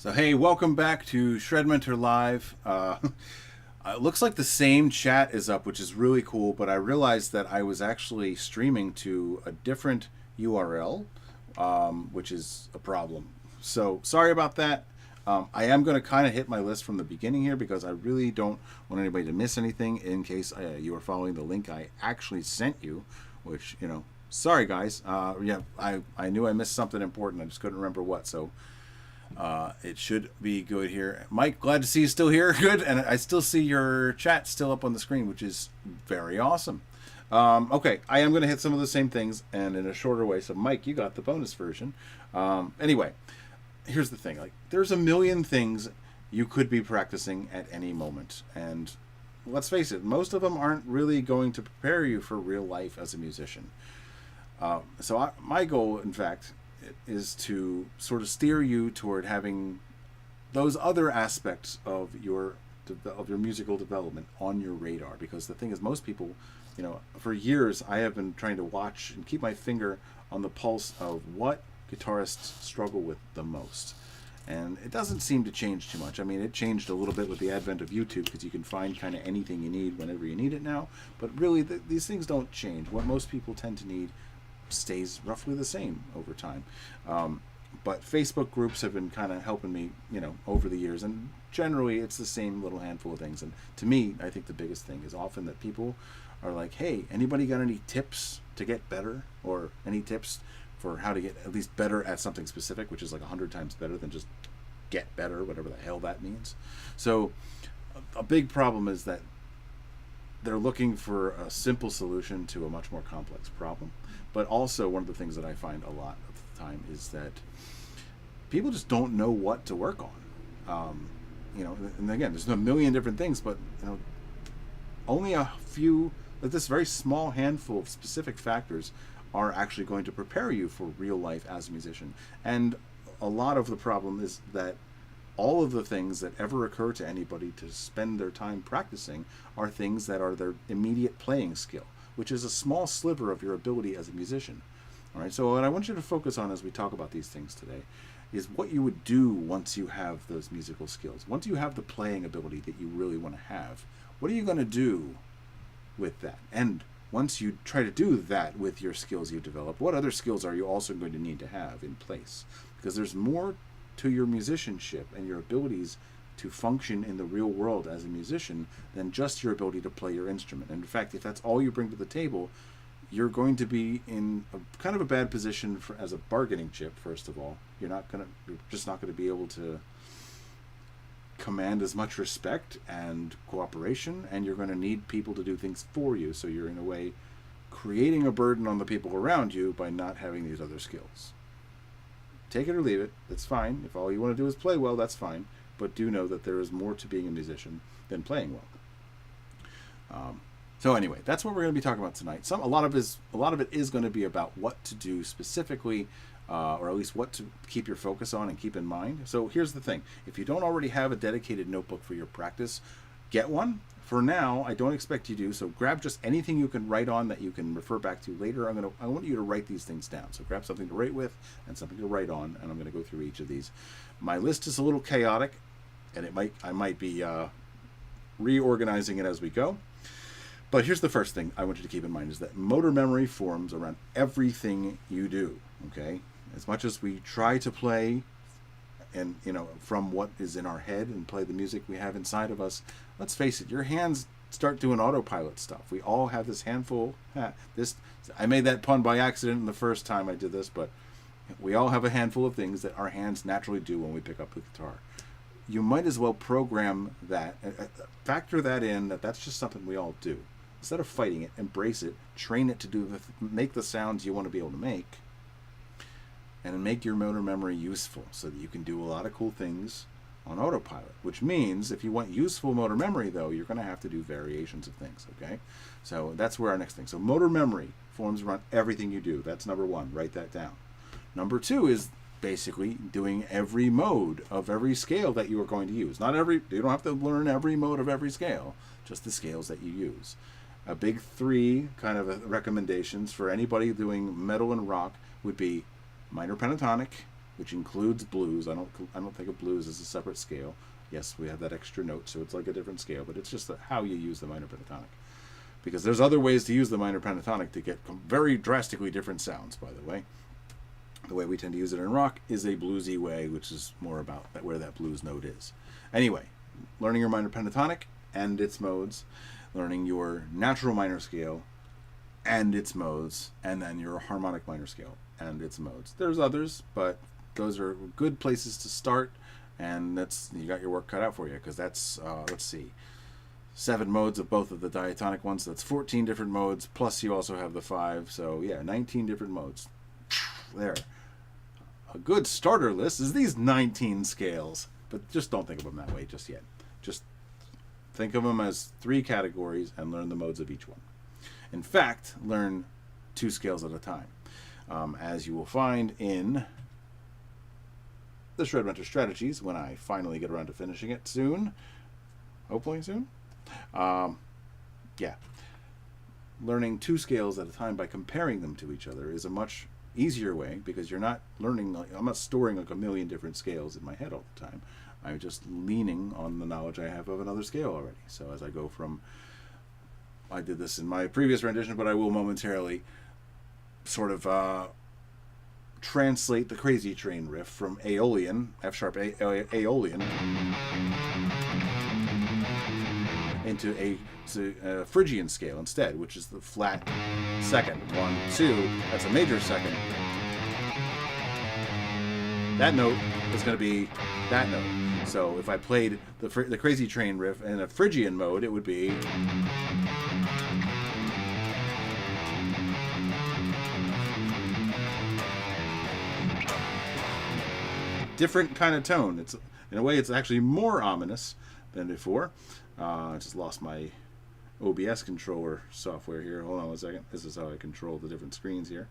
So hey, welcome back to ShredMentor Live. It looks like the same chat is up, which is really cool, but I realized that I was actually streaming to a different URL, which is a problem. So sorry about that. I am going to kind of hit my list from the beginning here because I really don't want anybody to miss anything in case you are following the link I actually sent you, which, sorry guys. Yeah, I knew I missed something important. I just couldn't remember what, so it should be good here. Mike, glad to see you still here. Good. And I still see your chat still up on the screen, which is very awesome. Okay, I am going to hit some of the same things and in a shorter way. So Mike, you got the bonus version. Anyway, here's the thing. Like, there's a million things you could be practicing at any moment. And let's face it, most of them aren't really going to prepare you for real life as a musician. My goal, in fact, is to sort of steer you toward having those other aspects of your musical development on your radar. Because the thing is, most people, for years I have been trying to watch and keep my finger on the pulse of what guitarists struggle with the most. And it doesn't seem to change too much. I mean, it changed a little bit with the advent of YouTube because you can find kind of anything you need whenever you need it now. But really, these things don't change. What most people tend to need stays roughly the same over time. But Facebook groups have been kind of helping me, over the years. And generally, it's the same little handful of things. And to me, I think the biggest thing is often that people are like, hey, anybody got any tips to get better? Or any tips for how to get at least better at something specific, which is like 100 times better than just get better, whatever the hell that means. So a big problem is that they're looking for a simple solution to a much more complex problem. But also, one of the things that I find a lot of the time is that people just don't know what to work on. And again, there's a million different things, but only a few, this very small handful of specific factors are actually going to prepare you for real life as a musician. And a lot of the problem is that all of the things that ever occur to anybody to spend their time practicing are things that are their immediate playing skill, which is a small sliver of your ability as a musician. All right, so what I want you to focus on as we talk about these things today is what you would do once you have those musical skills. Once you have the playing ability that you really want to have, what are you going to do with that? And once you try to do that with your skills you develop, what other skills are you also going to need to have in place? Because there's more to your musicianship and your abilities to function in the real world as a musician than just your ability to play your instrument. And in fact, if that's all you bring to the table, you're going to be in a kind of a bad position as a bargaining chip. First of all, you're just not going to be able to command as much respect and cooperation, and you're going to need people to do things for you. So you're in a way creating a burden on the people around you by not having these other skills. Take it or leave it. That's fine. If all you want to do is play well, that's fine. But do know that there is more to being a musician than playing well. So anyway, that's what we're going to be talking about tonight. A lot of it is going to be about what to do specifically, or at least what to keep your focus on and keep in mind. So here's the thing: if you don't already have a dedicated notebook for your practice, get one. For now, I don't expect you to. So grab just anything you can write on that you can refer back to later. I want you to write these things down. So grab something to write with and something to write on, and I'm going to go through each of these. My list is a little chaotic, and I might be reorganizing it as we go. But here's the first thing I want you to keep in mind is that motor memory forms around everything you do. Okay, as much as we try to play and from what is in our head and play the music we have inside of us, let's face it, your hands start doing autopilot stuff. We all have this handful. I made that pun by accident the first time I did this, but we all have a handful of things that our hands naturally do when we pick up the guitar. You might as well program that, factor that in, that's just something we all do. Instead of fighting it, embrace it, train it to make the sounds you want to be able to make, and make your motor memory useful so that you can do a lot of cool things on autopilot. Which means if you want useful motor memory, though, you're going to have to do variations of things, okay? So that's where our next thing. So motor memory forms around everything you do. That's number one. Write that down. Number two is basically doing every mode of every scale that you are going to use. You don't have to learn every mode of every scale, just the scales that you use. A big three kind of recommendations for anybody doing metal and rock would be minor pentatonic, which includes blues. I don't think of blues as a separate scale. Yes, we have that extra note, so it's like a different scale, but it's just how you use the minor pentatonic. Because there's other ways to use the minor pentatonic to get very drastically different sounds, by the way. The way we tend to use it in rock is a bluesy way, which is more about where that blues note is. Anyway, learning your minor pentatonic and its modes, learning your natural minor scale and its modes, and then your harmonic minor scale and its modes. There's others, but those are good places to start, and you got your work cut out for you, because that's, let's see, 7 modes of both of the diatonic ones. So that's 14 different modes, plus you also have the 5. So yeah, 19 different modes. There. A good starter list is these 19 scales, but just don't think of them that way just yet. Just think of them as 3 categories and learn the modes of each one. In fact, learn 2 scales at a time, as you will find in the ShredMentor strategies when I finally get around to finishing it soon. Hopefully soon. Yeah. Learning 2 scales at a time by comparing them to each other is a much easier way, because you're not learning, I'm not storing like a million different scales in my head all the time. I'm just leaning on the knowledge I have of another scale already. So as I go from, I did this in my previous rendition, but I will momentarily sort of translate the Crazy Train riff from Aeolian, F sharp Aeolian, into a Phrygian scale instead, which is the flat second. 1, 2, that's a major second. That note is going to be that note. So if I played the Crazy Train riff in a Phrygian mode, it would be different kind of tone. It's, in a way, it's actually more ominous than before. I just lost my OBS controller software here. Hold on one second. This is how I control the different screens here.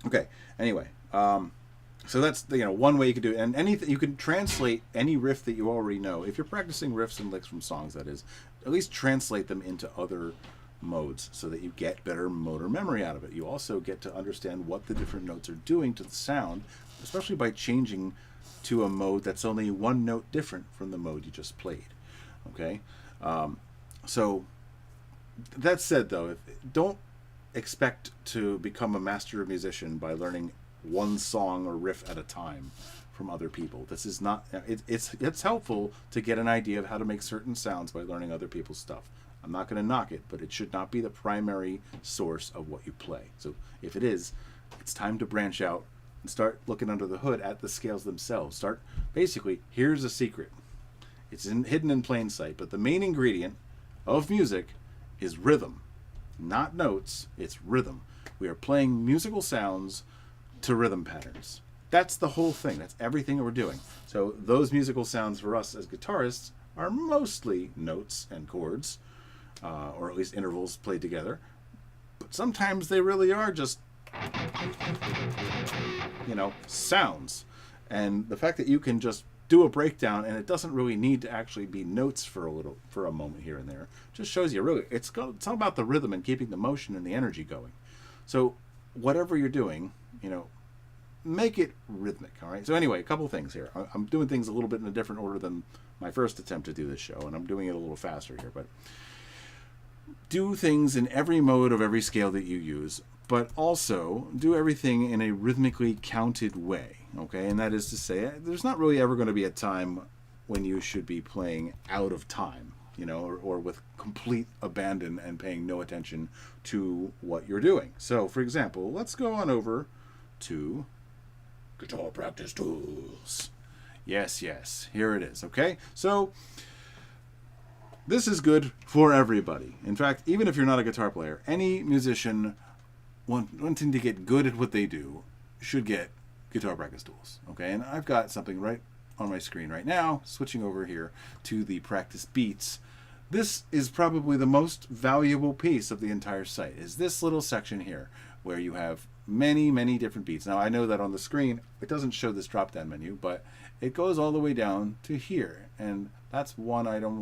Okay. Anyway, so that's one way you can do it. And anything, you can translate any riff that you already know. If you're practicing riffs and licks from songs, that is, at least translate them into other modes so that you get better motor memory out of it. You also get to understand what the different notes are doing to the sound, especially by changing to a mode that's only one note different from the mode you just played. Okay, so that said, though, don't expect to become a master musician by learning one song or riff at a time from other people. This is not. It's helpful to get an idea of how to make certain sounds by learning other people's stuff. I'm not going to knock it, but it should not be the primary source of what you play. So if it is, it's time to branch out and start looking under the hood at the scales themselves. Basically, here's a secret. It's hidden in plain sight, but the main ingredient of music is rhythm. Not notes, it's rhythm. We are playing musical sounds to rhythm patterns. That's the whole thing. That's everything that we're doing. So those musical sounds for us as guitarists are mostly notes and chords, or at least intervals played together. But sometimes they really are just, sounds. And the fact that you can just do a breakdown and it doesn't really need to actually be notes for a moment here and there just shows you really it's all about the rhythm and keeping the motion and the energy going. So whatever you're doing, make it rhythmic. All right, so anyway, a couple things here. I'm doing things a little bit in a different order than my first attempt to do this show, and I'm doing it a little faster here, but do things in every mode of every scale that you use, but also do everything in a rhythmically counted way. Okay, and that is to say, there's not really ever going to be a time when you should be playing out of time, or with complete abandon and paying no attention to what you're doing. So, for example, let's go on over to Guitar Practice Tools. Yes, here it is. Okay, so this is good for everybody. In fact, even if you're not a guitar player, any musician wanting to get good at what they do should get Guitar Practice Tools. Okay, and I've got something right on my screen right now, switching over here to the practice beats. This is probably the most valuable piece of the entire site, is this little section here, where you have many different beats. Now, I know that on the screen, it doesn't show this drop-down menu, but it goes all the way down to here, and that's one item.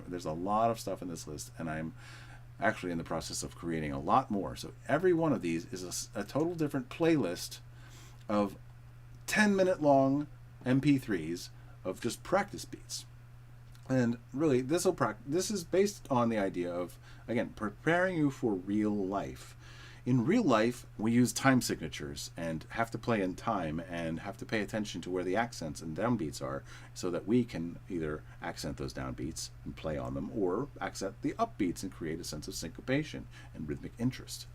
There's a lot of stuff in this list, and I'm actually in the process of creating a lot more. So every one of these is a total different playlist of 10-minute long MP3s of just practice beats. And really, this is based on the idea of, again, preparing you for real life. In real life, we use time signatures and have to play in time and have to pay attention to where the accents and downbeats are so that we can either accent those downbeats and play on them, or accent the upbeats and create a sense of syncopation and rhythmic interest.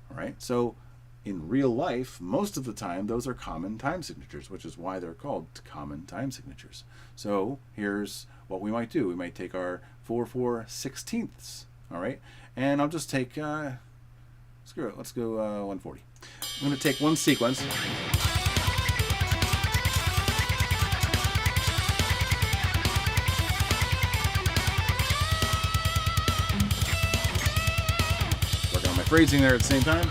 All right, so in real life, most of the time, those are common time signatures, which is why they're called common time signatures. So here's what we might do. We might take our 4/4/16ths, all right? And I'll just take, screw it, let's go 140. I'm gonna take one sequence. Working on my phrasing there at the same time.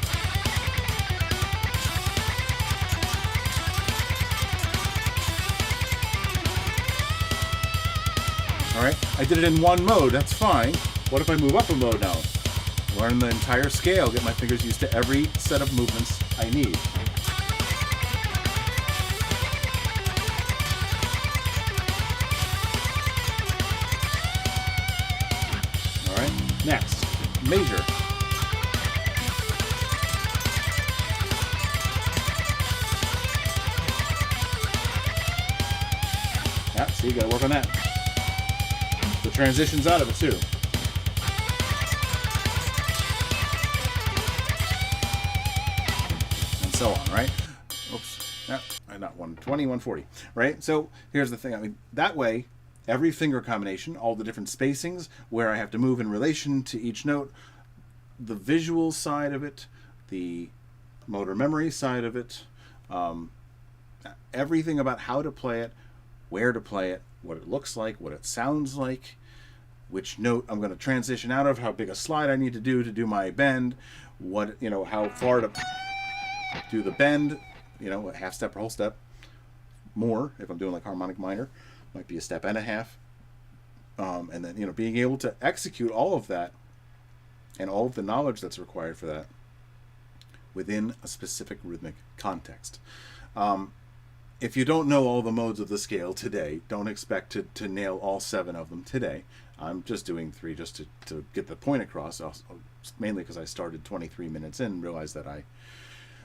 Alright, I did it in one mode, that's fine. What if I move up a mode now? Learn the entire scale, get my fingers used to every set of movements I need. Alright, next, major. Yeah, see, you gotta work on that. The transitions out of it too. And so on, right? Oops. Yeah, not 120, 140, right? So here's the thing. I mean, that way, every finger combination, all the different spacings, where I have to move in relation to each note, the visual side of it, the motor memory side of it, everything about how to play it, where to play it, what it looks like, what it sounds like, which note I'm going to transition out of, how big a slide I need to do my bend, what, you know, how far to do the bend, you know, a half step or whole step, more if I'm doing like harmonic minor, might be a step and a half, and then, you know, being able to execute all of that and all of the knowledge that's required for that within a specific rhythmic context. If you don't know all the modes of the scale today, don't expect to nail all 7 of them today. I'm just doing 3 just to get the point across, also, mainly because I started 23 minutes in and realized that I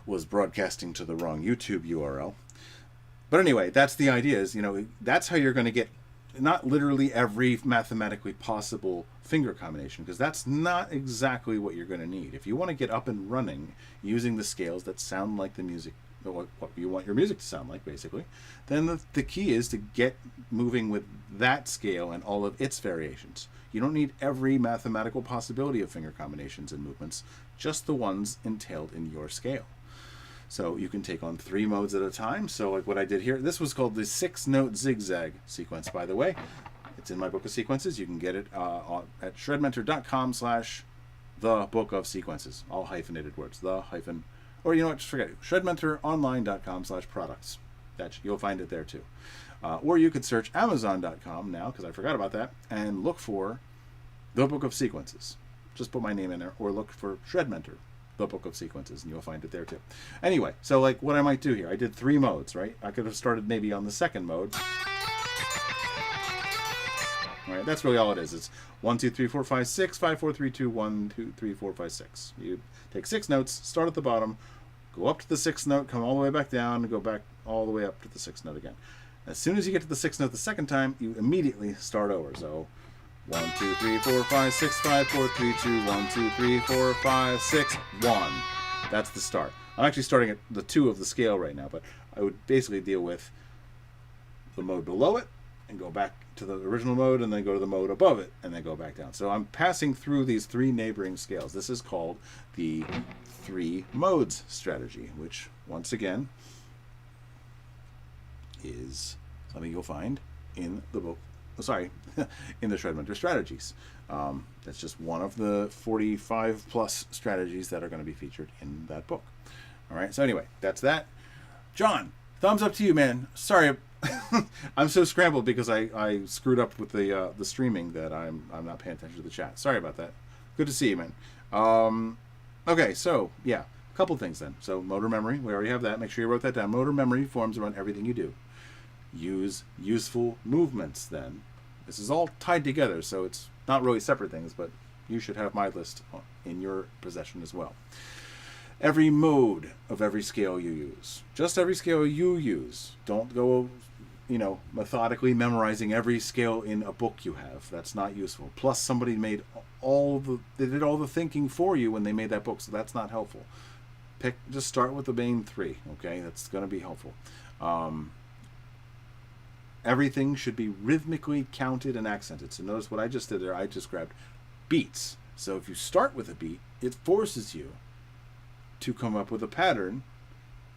was broadcasting to the wrong YouTube URL. But anyway, that's the idea, is, you know, that's how you're going to get not literally every mathematically possible finger combination, because that's not exactly what you're going to need. If you want to get up and running using the scales that sound like the music, what you want your music to sound like, basically, then the key is to get moving with that scale and all of its variations. You don't need every mathematical possibility of finger combinations and movements, just the ones entailed in your scale. So you can take on 3 modes at a time. So like what I did here, this was called the 6-note zigzag sequence, by the way. It's in my book of sequences. You can get it at shredmentor.com/the book of sequences, all hyphenated words, or you know what, just forget it, shredmentoronline.com/products. You'll find it there too. Or you could search amazon.com now, because I forgot about that, and look for the book of sequences. Just put my name in there, or look for ShredMentor, the book of sequences, and you'll find it there too. Anyway, so like what I might do here, I did 3 modes, right? I could have started maybe on the 2nd mode. All right, that's really all it is. It's 1, 2, 3, 4, 5, 6, 5, 4, 3, 2, 1, 2, 3, 4, 5, 6. You take 6 notes, start at the bottom, go up to the 6th note, come all the way back down, and go back all the way up to the 6th note again. As soon as you get to the 6th note the 2nd time, you immediately start over. So 1, 2, 3, 4, 5, 6, 5, 4, 3, 2, 1, 2, 3, 4, 5, 6, 1. That's the start. I'm actually starting at the 2 of the scale right now, but I would basically deal with the mode below it and go back to the original mode, and then go to the mode above it, and then go back down. So I'm passing through these 3 neighboring scales. This is called the 3 modes strategy, which once again is something you'll find in the book, in the ShredMentor strategies. That's just one of the 45 plus strategies that are going to be featured in that book. All right, so anyway, that's that. John, thumbs up to you, man. Sorry, I'm so scrambled because I screwed up with the streaming that I'm not paying attention to the chat. Sorry about that. Good to see you, man. Okay, so yeah, couple things then. So motor memory, we already have that. Make sure you wrote that down. Motor memory forms around everything you do. Use useful movements then. This is all tied together, so it's not really separate things, but you should have my list in your possession as well. Every mode of every scale you use. Just every scale you use. Don't go, methodically memorizing every scale in a book you have. That's not useful. Plus, somebody did all the thinking for you when they made that book, so that's not helpful. Just start with the main three, okay? That's going to be helpful. Everything should be rhythmically counted and accented. So notice what I just did there. I just grabbed beats. So if you start with a beat, it forces you to come up with a pattern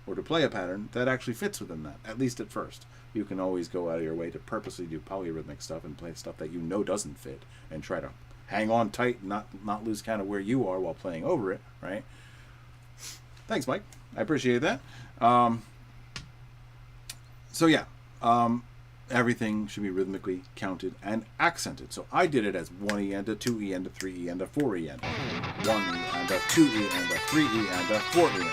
or to play a pattern that actually fits within that, at least at first. You can always go out of your way to purposely do polyrhythmic stuff and play stuff that you know doesn't fit and try to hang on tight and not lose count of where you are while playing over it, right? Thanks, Mike. I appreciate that. Everything should be rhythmically counted and accented. So I did it as 1E and a 2E and a 3E and a 4E and 1E and a 2E and a 3E and a 4E.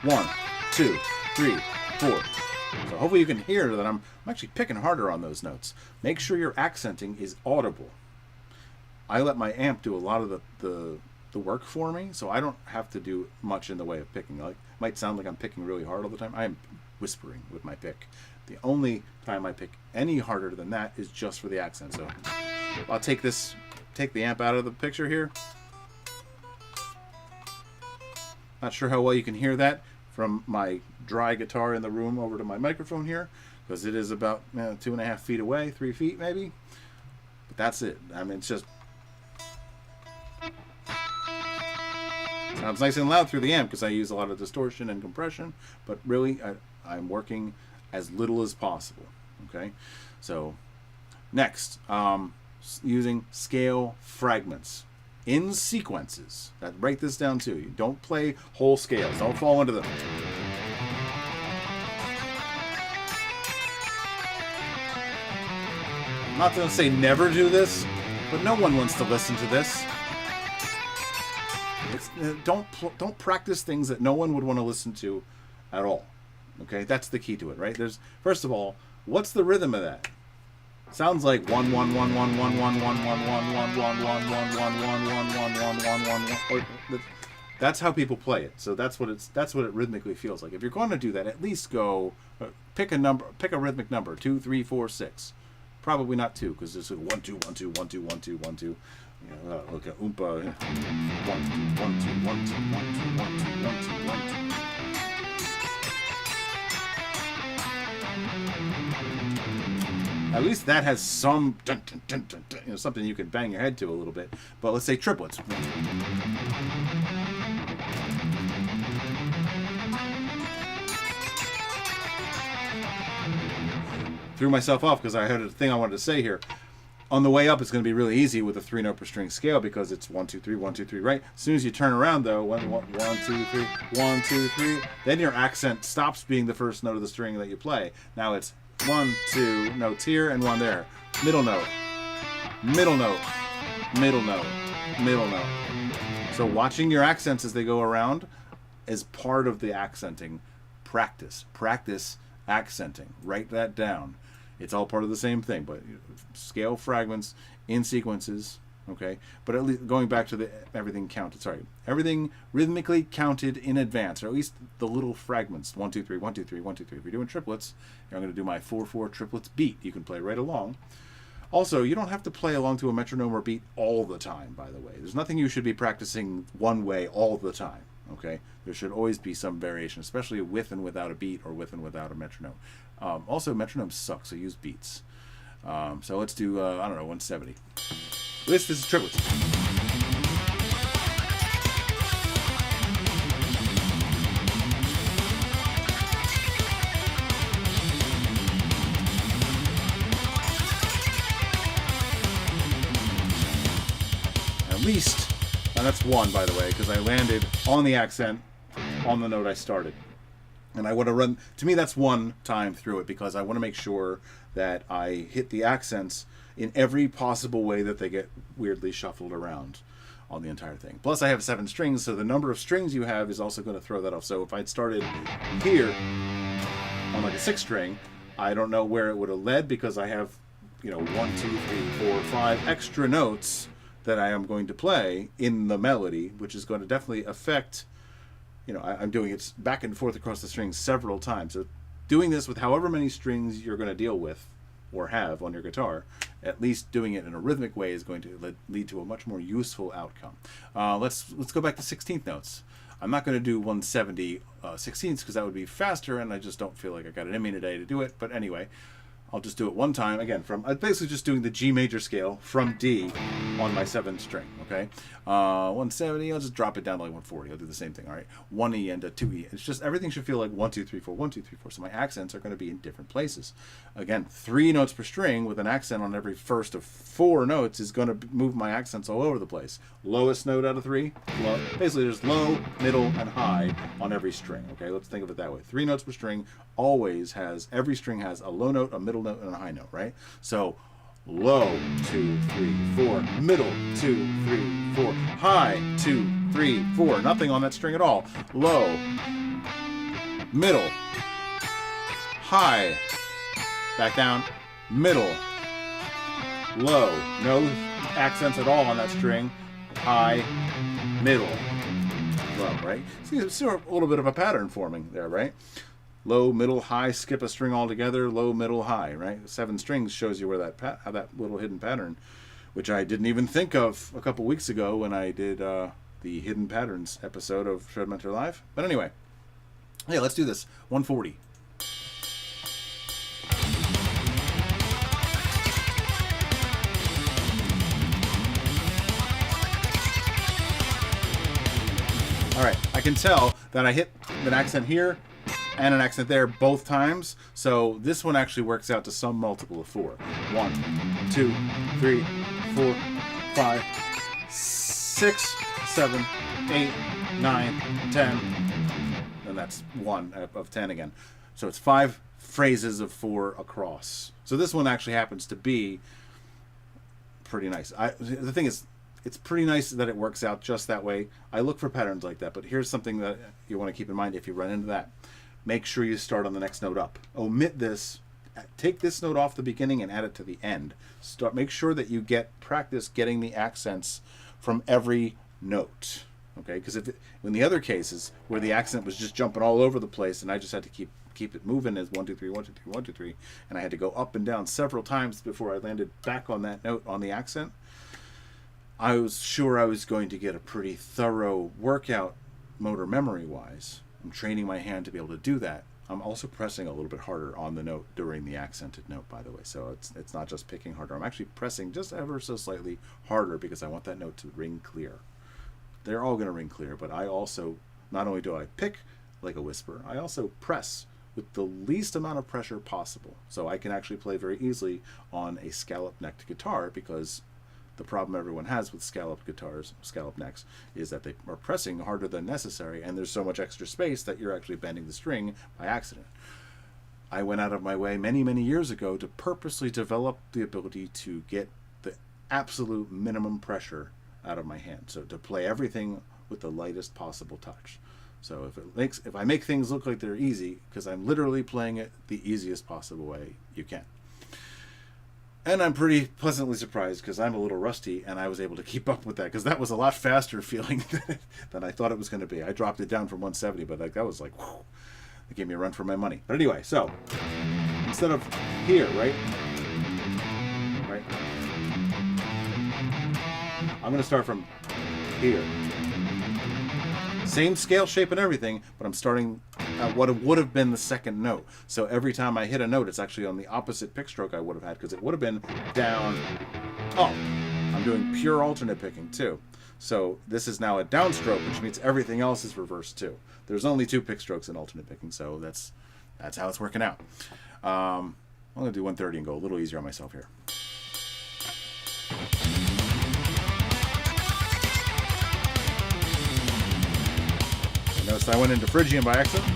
1, 2, 3, 4. So hopefully you can hear that I'm actually picking harder on those notes. Make sure your accenting is audible. I let my amp do a lot of the work for me, so I don't have to do much in the way of picking. It might sound like I'm picking really hard all the time. I am whispering with my pick. The only time I pick any harder than that is just for the accent. So I'll take the amp out of the picture here. Not sure how well you can hear that from my dry guitar in the room over to my microphone here, because it is about 2.5 feet away, 3 feet maybe. But that's it. I mean, it's just sounds nice and loud through the amp because I use a lot of distortion and compression, but really I'm working as little as possible. Okay, so next, using scale fragments in sequences. Write this down too. You don't play whole scales. Don't fall into them. I'm not going to say never do this, but no one wants to listen to this. Don't practice things that no one would want to listen to at all. Okay, that's the key to it, right? First of all, what's the rhythm of that? Sounds like 1 1 1 1 1 1 1 1 1 1 1 1 1 1 1 1 1. That's how people play it. So that's what it rhythmically feels like. If you're going to do that, at least go pick a rhythmic number, 2 3 4 6. Probably not 2, because it's 1 2 1 2 1 2 1 2 1 2. Look at oompa. 1 2 1 2 1 2 1 2 1 2 1 2 1 2 1 2. At least that has some dun, dun, dun, dun, dun, something you can bang your head to a little bit. But let's say triplets. Threw myself off because I had a thing I wanted to say here. On the way up, it's going to be really easy with a 3-note per string scale because it's 1 2 3 1 2 3, right? As soon as you turn around though, 1 2 3 1 2 3, then your accent stops being the first note of the string that you play. Now it's 1 2 notes here and 1 there. Middle note, middle note, middle note, middle note. So watching your accents as they go around is part of the accenting practice. Practice accenting. Write that down. It's all part of the same thing, but scale fragments in sequences, okay? But at least going back to everything rhythmically counted in advance, or at least the little fragments, 1 2 3 1 2 3 1 2 3. If you're doing triplets, I'm going to do my 4/4 triplets beat. You can play right along. Also, you don't have to play along to a metronome or beat all the time, by the way. There's nothing you should be practicing one way all the time, okay? There should always be some variation, especially with and without a beat or with and without a metronome. Also, metronomes suck, so use beats. So let's do, 170. This is triplets. At least, and that's 1, by the way, because I landed on the accent on the note I started. And I want to run, to me that's 1 time through it because I want to make sure that I hit the accents in every possible way that they get weirdly shuffled around on the entire thing. Plus I have 7 strings, so the number of strings you have is also going to throw that off. So if I'd started here on like a 6 string, I don't know where it would have led, because I have, you know, 1, 2, 3, 4, 5 extra notes that I am going to play in the melody, which is going to definitely affect, you know, I'm doing it back and forth across the strings several times. So doing this with however many strings you're going to deal with or have on your guitar, at least doing it in a rhythmic way is going to lead to a much more useful outcome. Let's go back to 16th notes. I'm not going to do 170 16ths because that would be faster, and I just don't feel like I got it in me today to do it. But anyway, I'll just do it one time. Again, I'm basically just doing the G major scale from D on my 7th string, okay? 170, I'll just drop it down to like 140. I'll do the same thing, all right? 1E and a 2E. It's just everything should feel like 1, 2, 3, 4, 1, 2, 3, 4. So my accents are going to be in different places. Again, 3 notes per string with an accent on every first of 4 notes is going to move my accents all over the place. Lowest note out of 3, low. Basically there's low, middle, and high on every string, okay? Let's think of it that way. 3 notes per string always has, every string has a low note, a middle note, and a high note, right? So low, 2, 3, 4, middle, 2, 3, 4, high, 2, 3, 4, nothing on that string at all. Low, middle, high, back down, middle, low, no accents at all on that string, high, middle, low, right? See, there's a little bit of a pattern forming there, right? Low, middle, high, skip a string altogether, low, middle, high, right? 7 strings shows you where how that little hidden pattern, which I didn't even think of a couple weeks ago when I did the Hidden Patterns episode of ShredMentor Live. But anyway, yeah, let's do this. 140. All right, I can tell that I hit an accent here and an accent there both times, so this one actually works out to some multiple of 4. 1, 2, 3, 4, 5, 6, 7, 8, 9, 10, and that's 1 of 10 again. So it's 5 phrases of 4 across. So this one actually happens to be pretty nice. The thing is, it's pretty nice that it works out just that way. I look for patterns like that, but here's something that you want to keep in mind if you run into that. Make sure you start on the next note up. Omit this. Take this note off the beginning and add it to the end. Make sure that you get practice getting the accents from every note. Okay, because in the other cases where the accent was just jumping all over the place and I just had to keep it moving as 1, 2, 3, 1, 2, 3, 1, 2, 3, and I had to go up and down several times before I landed back on that note on the accent, I was sure I was going to get a pretty thorough workout motor memory wise. I'm training my hand to be able to do that. I'm also pressing a little bit harder on the note during the accented note, by the way. So it's not just picking harder. I'm actually pressing just ever so slightly harder because I want that note to ring clear. They're all going to ring clear, but I also, not only do I pick like a whisper, I also press with the least amount of pressure possible. So I can actually play very easily on a scallop-necked guitar, because the problem everyone has with scalloped guitars, scallop necks, is that they are pressing harder than necessary, and there's so much extra space that you're actually bending the string by accident. I went out of my way many, many years ago to purposely develop the ability to get the absolute minimum pressure out of my hand. So to play everything with the lightest possible touch. So if I make things look like they're easy, because I'm literally playing it the easiest possible way you can. And I'm pretty pleasantly surprised because I'm a little rusty and I was able to keep up with that, because that was a lot faster feeling than I thought it was going to be. I dropped it down from 170, but that was like, whew, it gave me a run for my money. But anyway, so instead of here, right? I'm going to start from here. Same scale, shape, and everything, but I'm starting at what would have been the second note. So every time I hit a note, it's actually on the opposite pick stroke I would have had, because it would have been down. Oh, I'm doing pure alternate picking too. So this is now a downstroke, which means everything else is reversed too. There's only 2 pick strokes in alternate picking, so that's how it's working out. I'm going to do 130 and go a little easier on myself here. Notice I went into Phrygian by accident.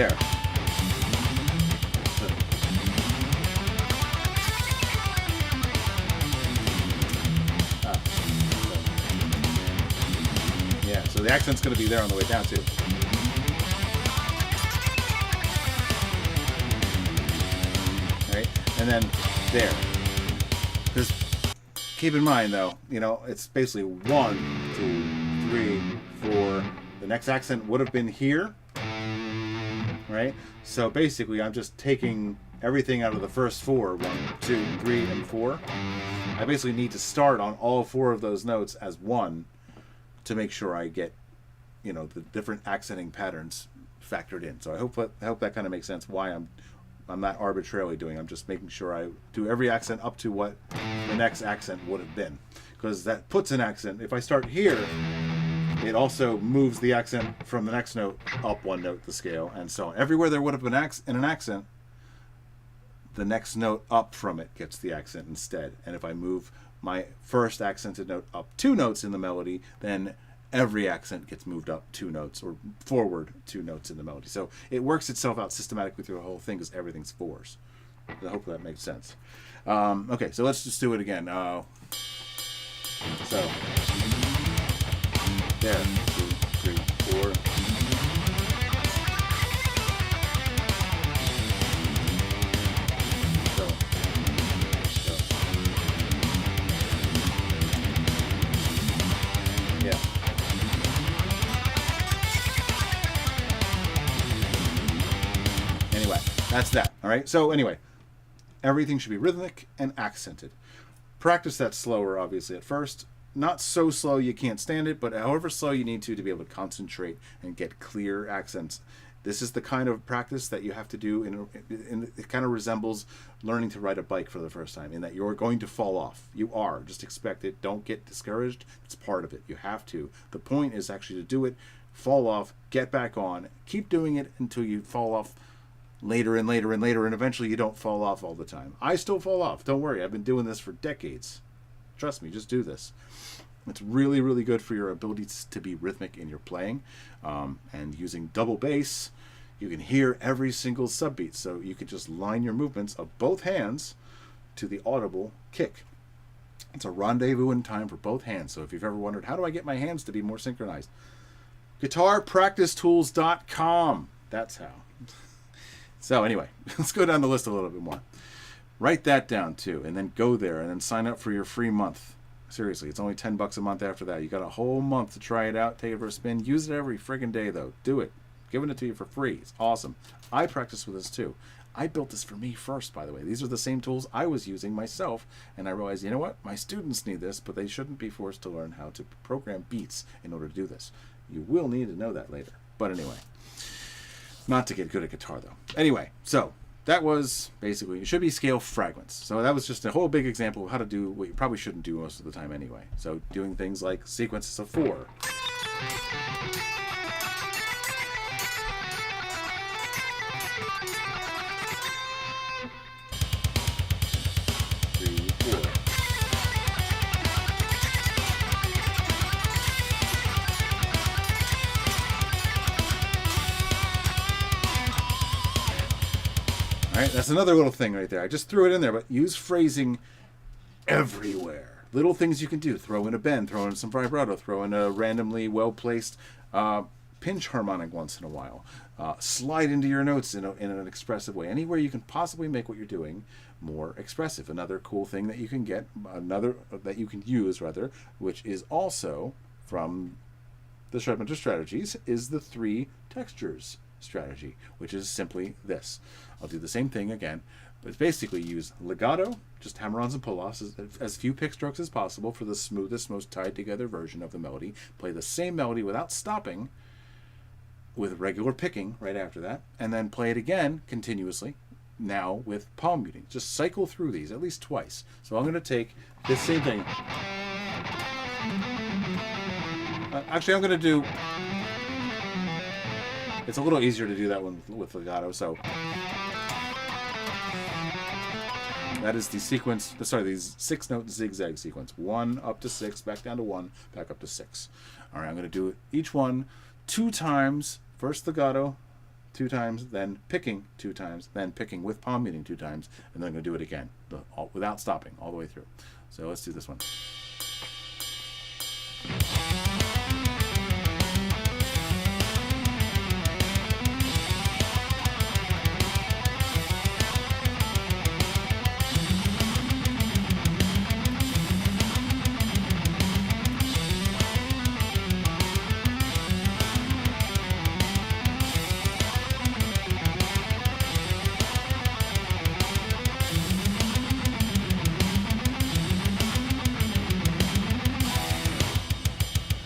there. So, yeah, so the accent's going to be there on the way down too. Right? And then there. Because keep in mind though, you know, it's basically 1, 2, 3, 4. The next accent would have been here. Right? So basically I'm just taking everything out of the first 4. 1, 2, 3, and 4. I basically need to start on all 4 of those notes as 1 to make sure I get, you know, the different accenting patterns factored in. So I hope that kind of makes sense why I'm not arbitrarily doing. I'm just making sure I do every accent up to what the next accent would have been, because that puts an accent. If I start here, it also moves the accent from the next note up 1 note the scale, and so on. Everywhere there would have been an accent, the next note up from it gets the accent instead. And if I move my first accented note up 2 notes in the melody, then every accent gets moved up 2 notes or forward 2 notes in the melody. So it works itself out systematically through the whole thing because everything's 4s. I hope that makes sense. Okay, so let's just do it again. So there, 2, 3, 4. Yeah. Anyway, that's that. All right. So anyway, everything should be rhythmic and accented. Practice that slower, obviously, at first. Not so slow you can't stand it, but however slow you need to be able to concentrate and get clear accents. This is the kind of practice that you have to do. It kind of resembles learning to ride a bike for the first time, in that you're going to fall off. You are. Just expect it. Don't get discouraged. It's part of it. You have to. The point is actually to do it, fall off, get back on, keep doing it until you fall off later and later and later, and eventually you don't fall off all the time. I still fall off. Don't worry. I've been doing this for decades. Trust me. Just do this. It's really, really good for your ability to be rhythmic in your playing. And using double bass, you can hear every single subbeat. So you can just line your movements of both hands to the audible kick. It's a rendezvous in time for both hands. So if you've ever wondered, how do I get my hands to be more synchronized? GuitarPracticeTools.com. That's how. So anyway, let's go down the list a little bit more. Write that down too, and then go there and then sign up for your free month. Seriously, it's only $10 a month after that. You got a whole month to try it out, take it for a spin. Use it every friggin' day, though. Do it. Giving it to you for free. It's awesome. I practice with this, too. I built this for me first, by the way. These are the same tools I was using myself, and I realized, you know what? My students need this, but they shouldn't be forced to learn how to program beats in order to do this. You will need to know that later. But anyway, not to get good at guitar, though. Anyway, so that was basically, it should be scale fragments. So that was just a whole big example of how to do what you probably shouldn't do most of the time anyway. So doing things like sequences of 4. That's another little thing right there. I just threw it in there, but use phrasing everywhere. Little things you can do. Throw in a bend, throw in some vibrato, throw in a randomly well-placed pinch harmonic once in a while. Slide into your notes in an expressive way. Anywhere you can possibly make what you're doing more expressive. Another cool thing that you can get, that you can use, which is also from the ShredMentor strategies, is the 3 textures strategy, which is simply this. I'll do the same thing again, but basically use legato, just hammer-ons and pull-offs, as few pick strokes as possible for the smoothest, most tied together version of the melody. Play the same melody without stopping, with regular picking right after that, and then play it again continuously, now with palm muting. Just cycle through these at least twice. So I'm going to take this same thing. Actually, I'm going to do... It's a little easier to do that one with legato, so... That is the sequence, sorry, these 6-note zigzag sequence. 1 up to 6, back down to 1, back up to 6. All right, I'm going to do each one 2 times. First legato, 2 times, then picking 2 times, then picking with palm muting 2 times, and then I'm going to do it again without stopping all the way through. So let's do this one.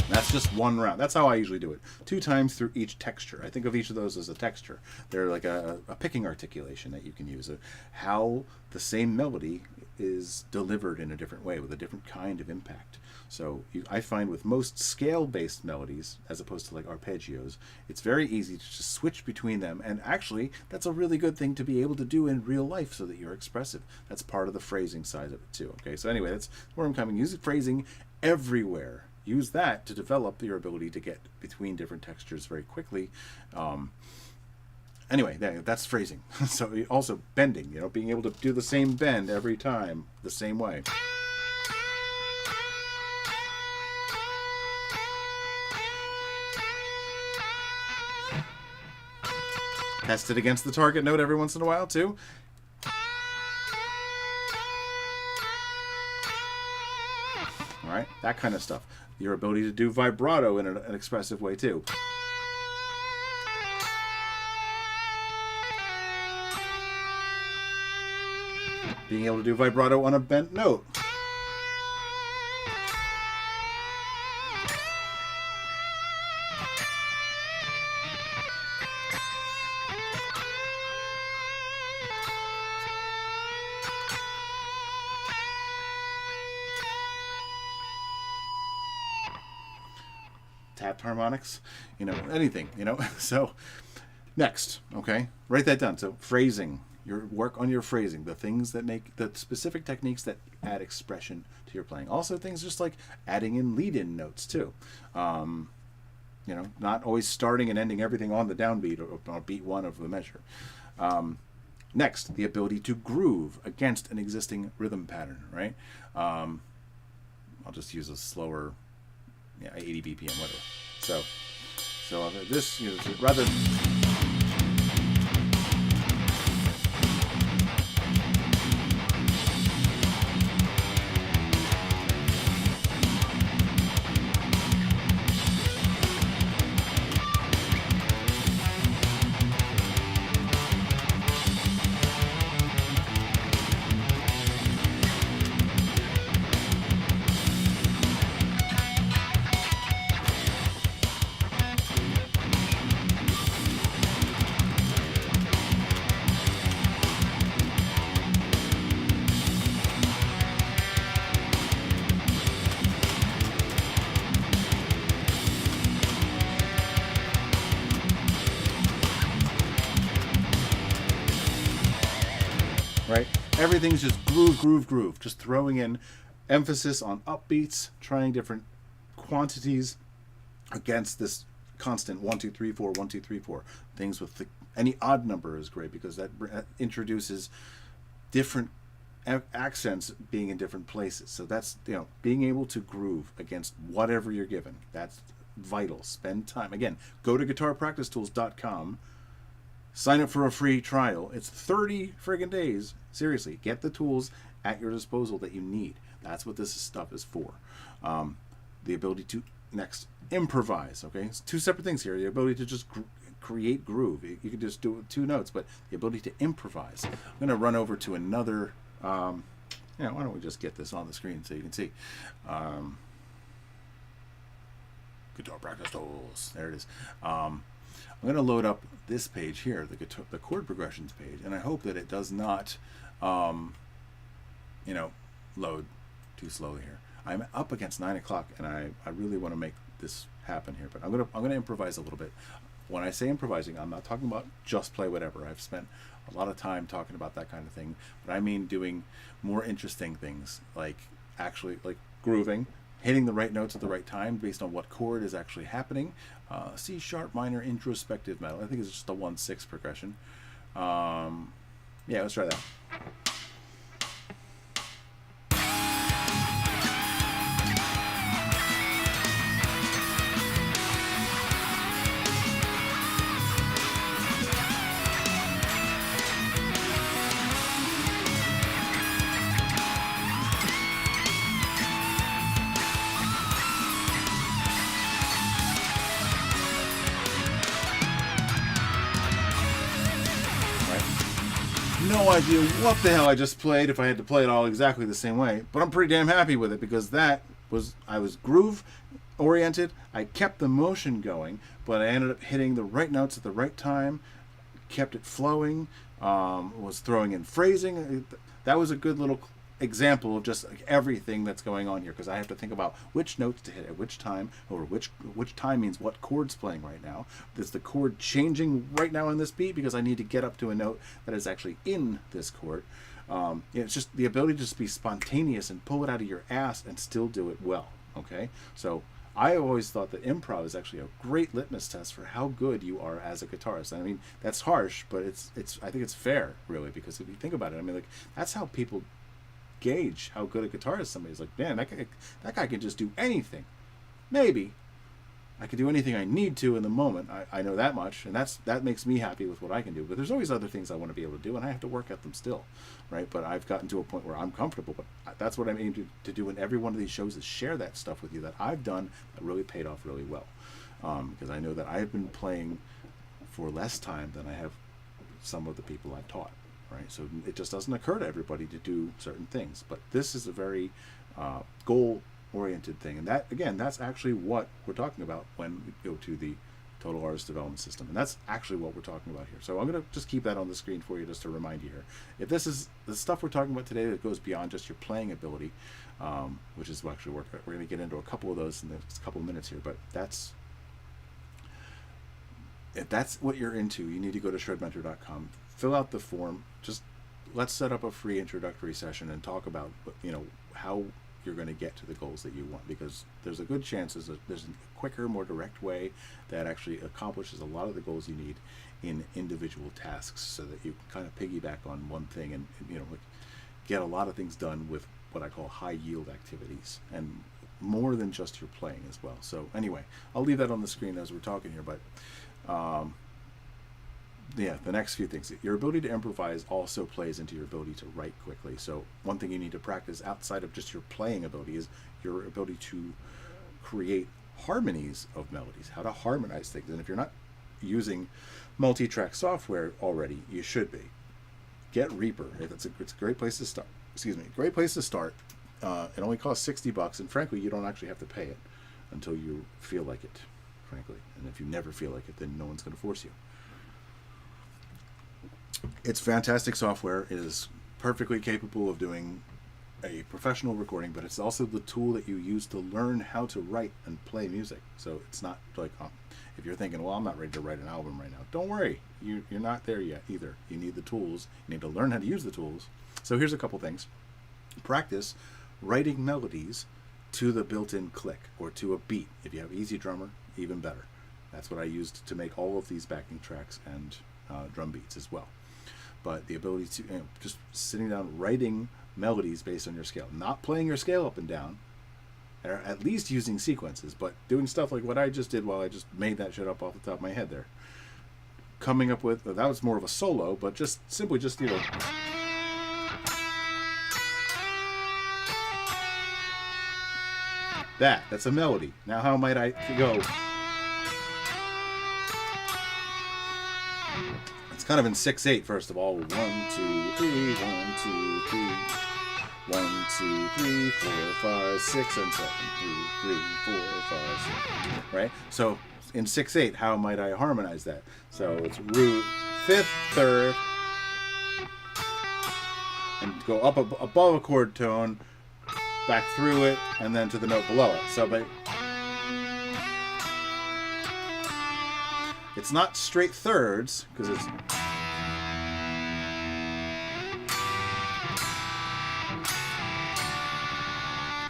That's just one round. That's how I usually do it. 2 times through each texture. I think of each of those as a texture. They're like a picking articulation that you can use. How the same melody is delivered in a different way with a different kind of impact. So I find with most scale-based melodies, as opposed to like arpeggios, it's very easy to just switch between them. And actually, that's a really good thing to be able to do in real life so that you're expressive. That's part of the phrasing side of it too. Okay, so anyway, that's where I'm coming. Use phrasing everywhere. Use that to develop your ability to get between different textures very quickly. Anyway, that's phrasing. So also bending, you know, being able to do the same bend every time the same way. Test it against the target note every once in a while too. All right, that kind of stuff. Your ability to do vibrato in an expressive way too. Being able to do vibrato on a bent note. Tapped harmonics, you know, anything, you know. So next, okay, write that down. So phrasing, your work on your phrasing, the things that make the specific techniques that add expression to your playing. Also things just like adding in lead-in notes too. You know, not always starting and ending everything on the downbeat or beat 1 of the measure. Next, the ability to groove against an existing rhythm pattern, right? I'll just use a slower, 80 BPM, whatever. So this, you know, rather. Right? Everything's just groove, groove, groove. Just throwing in emphasis on upbeats, trying different quantities against this constant 1, 2, 3, 4, 1, 2, 3, 4. Things with any odd number is great because that introduces different accents being in different places. So that's, you know, being able to groove against whatever you're given. That's vital. Spend time. Again, go to guitarpracticetools.com. Sign up for a free trial. It's 30 friggin' days. Seriously, get the tools at your disposal that you need. That's what this stuff is for. The ability to, next, improvise. Okay, it's 2 separate things here. The ability to just create groove. You can just do it with 2 notes, but the ability to improvise. I'm going to run over to another. Why don't we just get this on the screen so you can see. Guitar Practice Tools. There it is. I'm going to load up this page here, the chord progressions page, and I hope that it does not, load too slowly here. I'm up against 9 o'clock, and I really want to make this happen here, but I'm gonna improvise a little bit. When I say improvising, I'm not talking about just play whatever. I've spent a lot of time talking about that kind of thing, but I mean doing more interesting things, like actually like grooving, hitting the right notes at the right time based on what chord is actually happening. C sharp minor introspective melody. I think it's just a 1/6 progression. Yeah, let's try that. No idea what the hell I just played if I had to play it all exactly the same way, but I'm pretty damn happy with it because I was groove oriented. I kept the motion going, but I ended up hitting the right notes at the right time, kept it flowing, was throwing in phrasing. That was a good little example of just like everything that's going on here, because I have to think about which notes to hit at which time, or which time means what chord's playing right now. Is the chord changing right now in this beat because I need to get up to a note that is actually in this chord? It's just the ability to just be spontaneous and pull it out of your ass and still do it well. Okay, so I always thought that improv is actually a great litmus test for how good you are as a guitarist. I mean, that's harsh, but it's I think it's fair, really, because if you think about it, I mean, like, that's how people gauge how good a guitarist somebody is. Like, man, that guy can just do anything. Maybe I can do anything I need to in the moment. I know that much, and that makes me happy with what I can do. But there's always other things I want to be able to do, and I have to work at them still, right? But I've gotten to a point where I'm comfortable. But that's what I'm aiming to do in every one of these shows, is share that stuff with you that I've done that really paid off really well. Because I know that I've been playing for less time than I have some of the people I've taught. Right, so it just doesn't occur to everybody to do certain things, but this is a very goal-oriented thing, and that, again, that's actually what we're talking about when we go to the Total Artist Development System, and that's actually what we're talking about here. So I'm going to just keep that on the screen for you, just to remind you here. If this is the stuff we're talking about today that goes beyond just your playing ability, which is actually we're going to get into a couple of those in the next couple of minutes here, but if that's what you're into, you need to go to ShredMentor.com, fill out the form. Just let's set up a free introductory session and talk about, you know, how you're going to get to the goals that you want, because there's a good chance there's a quicker, more direct way that actually accomplishes a lot of the goals you need in individual tasks, so that you kind of piggyback on one thing and you know, get a lot of things done with what I call high yield activities, and more than just your playing as well. So anyway, I'll leave that on the screen as we're talking here, but yeah, the next few things. Your ability to improvise also plays into your ability to write quickly. So one thing you need to practice outside of just your playing ability is your ability to create harmonies of melodies, how to harmonize things. And if you're not using multi-track software already, you should be. Get Reaper. It's a great place to start. Excuse me, great place to start. It only costs $60, and frankly, you don't actually have to pay it until you feel like it, frankly. And if you never feel like it, then no one's going to force you. It's fantastic software. It is perfectly capable of doing a professional recording, but it's also the tool that you use to learn how to write and play music. So it's not like, if you're thinking, well, I'm not ready to write an album right now, don't worry. You're not there yet either. You need the tools. You need to learn how to use the tools. So here's a couple things. Practice writing melodies to the built-in click or to a beat. If you have Easy Drummer, even better. That's what I used to make all of these backing tracks and drum beats as well. But the ability to, just sitting down, writing melodies based on your scale, not playing your scale up and down, or at least using sequences, but doing stuff like what I just did while I just made that shit up off the top of my head there. Coming up with, that was more of a solo, but just simply just, you know, that's a melody. Now how might I go? Kind of in 6/8, first of all. 1, 2, 3, 1, 2, 3, 1, 2, 3, 4, 5, 6, and 7. 2, 3, 4, 5, 6. Right? So in 6/8, how might I harmonize that? So it's root, 5th, 3rd, and go up above a chord tone, back through it, and then to the note below it. So it's not straight thirds, because it's...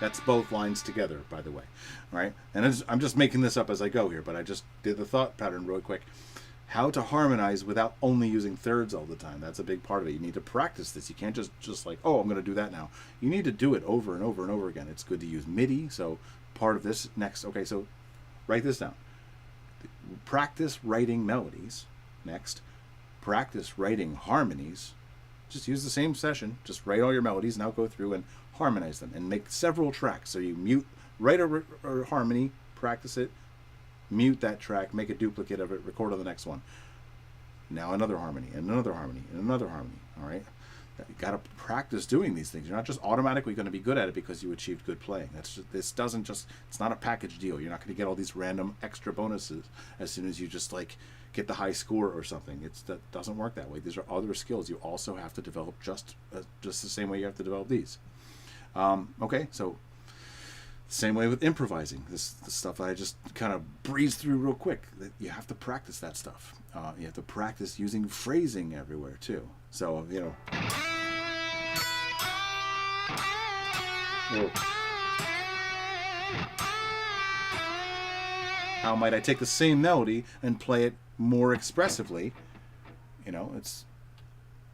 That's both lines together, by the way. All right? And I'm just making this up as I go here, but I just did the thought pattern really quick. How to harmonize without only using thirds all the time. That's a big part of it. You need to practice this. You can't just like, oh, I'm going to do that now. You need to do it over and over and over again. It's good to use MIDI. So part of this next. Okay, so write this down. Practice writing melodies. Next, practice writing harmonies. Just use the same session. Just write all your melodies. Now go through and harmonize them and make several tracks. So you write a harmony, practice it, mute that track, make a duplicate of it, record on the next one. Now another harmony, and another harmony, and another harmony. All right, you got to practice doing these things. You're not just automatically going to be good at it because you achieved good playing. It's not a package deal. You're not going to get all these random extra bonuses as soon as you just like get the high score or something. That doesn't work that way. These are other skills you also have to develop just the same way you have to develop these. Okay, so same way with improvising. This stuff I just kind of breeze through real quick. You have to practice that stuff. You have to practice using phrasing everywhere too. So, you know. How might I take the same melody and play it more expressively? You know, it's...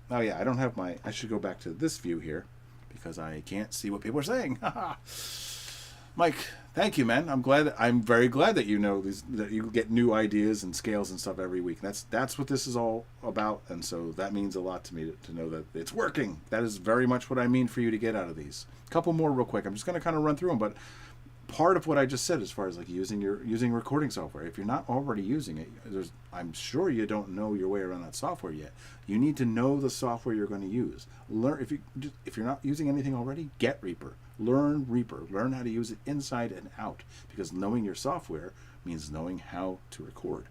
Oh yeah, I don't have my... I should go back to this view here because I can't see what people are saying. Mike, thank you, man. I'm very glad that you know these, that you get new ideas and scales and stuff every week. That's what this is all about, and so that means a lot to me to know that it's working. That is very much what I mean for you to get out of these. A couple more real quick. I'm just going to kind of run through them, but part of what I just said as far as like using recording software, if you're not already using it, I'm sure you don't know your way around that software yet. You need to know the software you're going to use. Learn if you're not using anything already, get Reaper. Learn Reaper. Learn how to use it inside and out, because knowing your software means knowing how to record.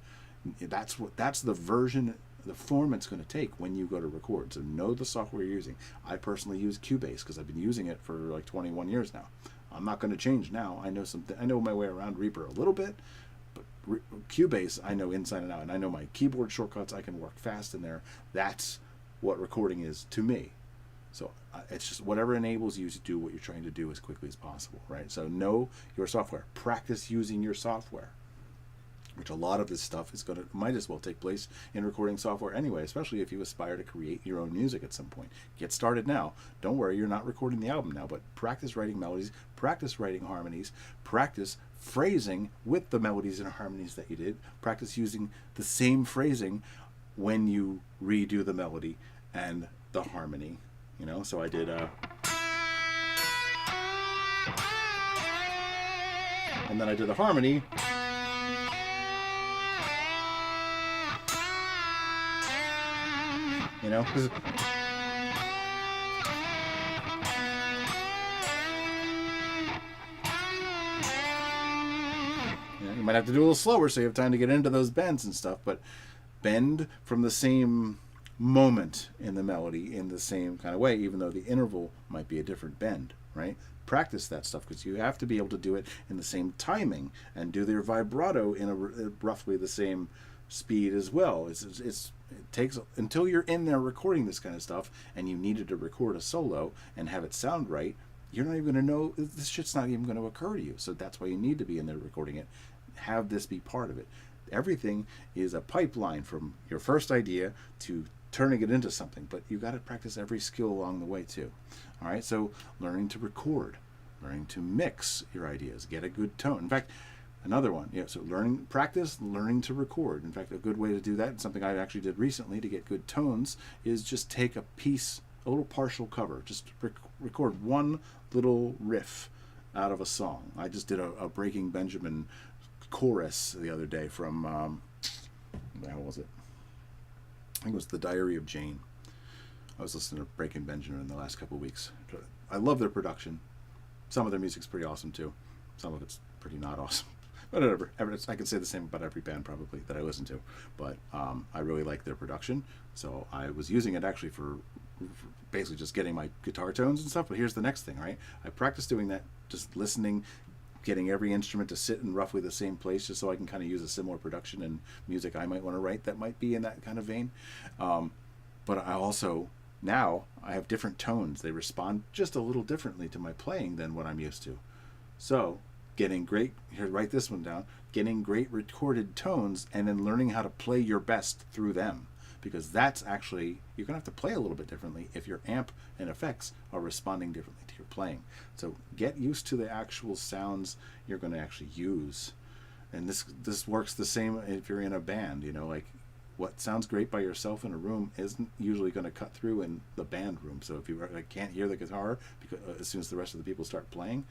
That's the version, the form it's going to take when you go to record. So know the software you're using. I personally use Cubase because I've been using it for like 21 years now. I'm not going to change now. I know my way around Reaper a little bit, but Cubase I know inside and out, and I know my keyboard shortcuts. I can work fast in there. That's what recording is to me. So it's just whatever enables you to do what you're trying to do as quickly as possible, right? So know your software. Practice using your software, which a lot of this stuff might as well take place in recording software anyway, especially if you aspire to create your own music at some point. Get started now. Don't worry, you're not recording the album now, but practice writing melodies, practice writing harmonies, practice phrasing with the melodies and harmonies that you did, practice using the same phrasing when you redo the melody and the harmony. You know, so I did and then I did the harmony. You know, you might have to do a little slower so you have time to get into those bends and stuff, but bend from the same moment in the melody in the same kind of way, even though the interval might be a different bend, right? Practice that stuff because you have to be able to do it in the same timing and do their vibrato in roughly the same speed as well. It takes until you're in there recording this kind of stuff and you needed to record a solo and have it sound right. You're not even going to know, this shit's not even going to occur to you. So that's why you need to be in there recording it. Have this be part of it. Everything is a pipeline from your first idea to turning it into something, but you got to practice every skill along the way too. All right, so learning to record, learning to mix your ideas, get a good tone. In fact, another one, yeah. So learning to record. In fact, a good way to do that, and something I actually did recently to get good tones, is just take a little partial cover, just record one little riff out of a song. I just did a Breaking Benjamin chorus the other day from how was it? I think it was The Diary of Jane. I was listening to Breaking Benjamin in the last couple of weeks. I love their production. Some of their music's pretty awesome too. Some of it's pretty not awesome. But whatever. I can say the same about every band probably that I listen to. But I really like their production. So I was using it actually for basically just getting my guitar tones and stuff. But here's the next thing, right? I practiced doing that, just listening, getting every instrument to sit in roughly the same place, just so I can kind of use a similar production and music I might want to write that might be in that kind of vein. But I also Now I have different tones. They respond just a little differently to my playing than what I'm used to. So getting great, here, write this one down, getting great recorded tones and then learning how to play your best through them. Because that's actually, you're going to have to play a little bit differently if your amp and effects are responding differently to your playing. So get used to the actual sounds you're going to actually use. And this works the same if you're in a band, you know, like what sounds great by yourself in a room isn't usually going to cut through in the band room. So if you can't hear the guitar because as soon as the rest of the people start playing,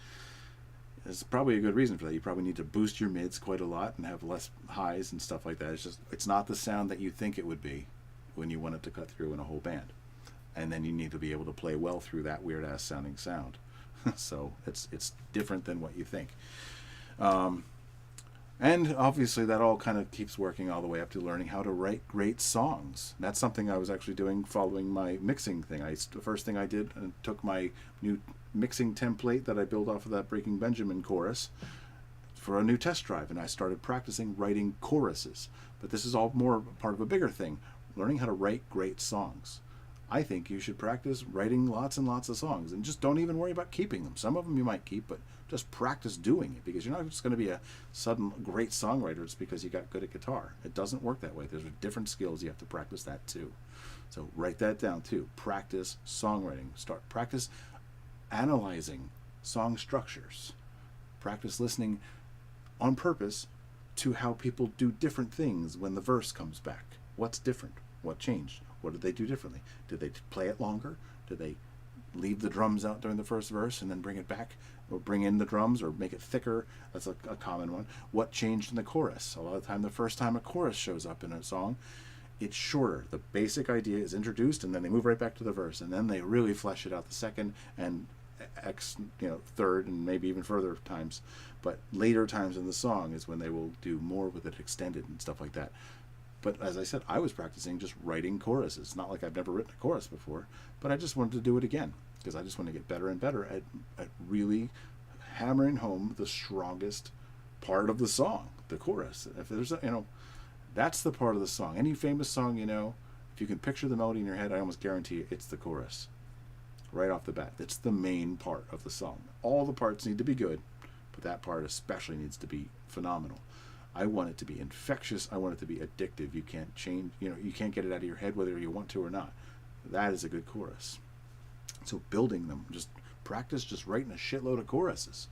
there's probably a good reason for that. You probably need to boost your mids quite a lot and have less highs and stuff like that. It's not the sound that you think it would be when you want it to cut through in a whole band. And then you need to be able to play well through that weird ass sounding sound. So it's different than what you think. And obviously that all kind of keeps working all the way up to learning how to write great songs. That's something I was actually doing following my mixing thing. The first thing I did, I took my new mixing template that I built off of that Breaking Benjamin chorus for a new test drive, and I started practicing writing choruses. But this is all more part of a bigger thing, learning how to write great songs. I think you should practice writing lots and lots of songs, and just don't even worry about keeping them. Some of them you might keep, but just practice doing it, because you're not just going to be a sudden great songwriter just because you got good at guitar. It doesn't work that way. There's different skills. You have to practice that too. So write that down too. Practice songwriting. Practice analyzing song structures. Practice listening on purpose to how people do different things when the verse comes back. What's different? What changed? What did they do differently? Did they play it longer? Did they leave the drums out during the first verse and then bring it back, or bring in the drums, or make it thicker? That's a common one. What changed in the chorus? A lot of the time, the first time a chorus shows up in a song, it's shorter. The basic idea is introduced, and then they move right back to the verse, and then they really flesh it out the second and third, and maybe even further times. But later times in the song is when they will do more with it extended and stuff like that. But as I said, I was practicing just writing choruses. It's not like I've never written a chorus before, but I just wanted to do it again because I just want to get better and better at really hammering home the strongest part of the song, the chorus. If there's that's the part of the song. Any famous song, if you can picture the melody in your head, I almost guarantee you it's the chorus. Right off the bat. It's the main part of the song. All the parts need to be good, but that part especially needs to be phenomenal. I want it to be infectious. I want it to be addictive. You can't change, you can't get it out of your head whether you want to or not. That is a good chorus. So building them, just practice just writing a shitload of choruses.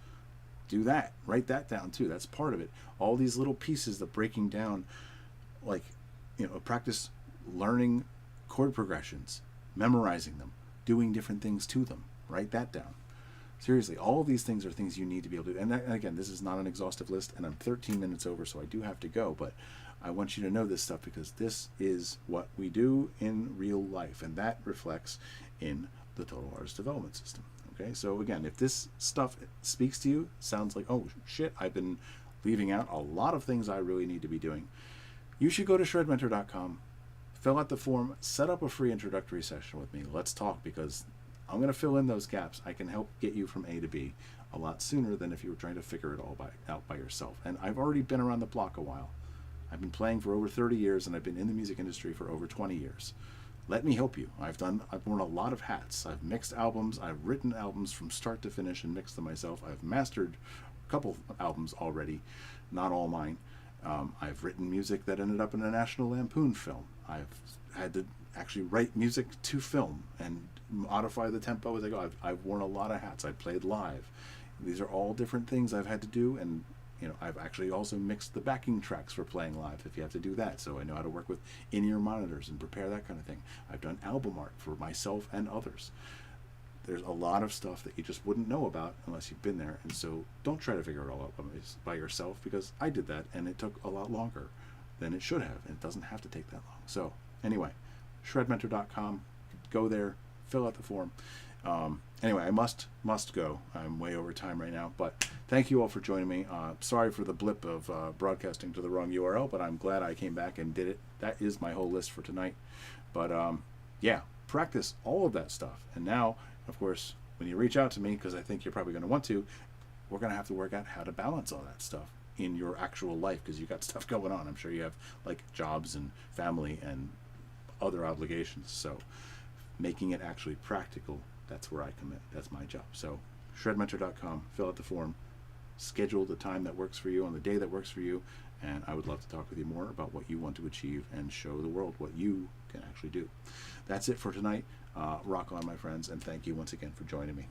Do that. Write that down too. That's part of it. All these little pieces that breaking down, practice learning chord progressions, memorizing them, doing different things to them. Write that down. Seriously, all of these things are things you need to be able to do. And again, this is not an exhaustive list, and I'm 13 minutes over, so I do have to go. But I want you to know this stuff because this is what we do in real life, and that reflects in the Total Artist Development System. Okay, so again, if this stuff speaks to you, sounds like, oh shit, I've been leaving out a lot of things I really need to be doing, you should go to ShredMentor.com, fill out the form, set up a free introductory session with me. Let's talk, because I'm going to fill in those gaps. I can help get you from A to B a lot sooner than if you were trying to figure it all out by yourself. And I've already been around the block a while. I've been playing for over 30 years, and I've been in the music industry for over 20 years. Let me help you. I've worn a lot of hats. I've mixed albums. I've written albums from start to finish and mixed them myself. I've mastered a couple albums already, not all mine. I've written music that ended up in a National Lampoon film. I've had to actually write music to film and modify the tempo as I go. I've worn a lot of hats. I've played live. These are all different things I've had to do, and I've actually also mixed the backing tracks for playing live if you have to do that, so I know how to work with in-ear monitors and prepare that kind of thing. I've done album art for myself and others. There's a lot of stuff that you just wouldn't know about unless you've been there, and so don't try to figure it all out by yourself, because I did that and it took a lot longer than it should have, and it doesn't have to take that long. So anyway, ShredMentor.com, go there, fill out the form. Anyway, I must go. I'm way over time right now, but thank you all for joining me. Sorry for the blip of broadcasting to the wrong URL, but I'm glad I came back and did it. That is my whole list for tonight. But yeah, practice all of that stuff. And now, of course, when you reach out to me, because I think you're probably going to want to, we're going to have to work out how to balance all that stuff in your actual life, because you got stuff going on. I'm sure you have like jobs and family and other obligations. So making it actually practical, that's where I come in. That's my job. So ShredMentor.com, fill out the form, schedule the time that works for you on the day that works for you, and I would love to talk with you more about what you want to achieve and show the world what you can actually do. That's it for tonight. Rock on, my friends, and thank you once again for joining me.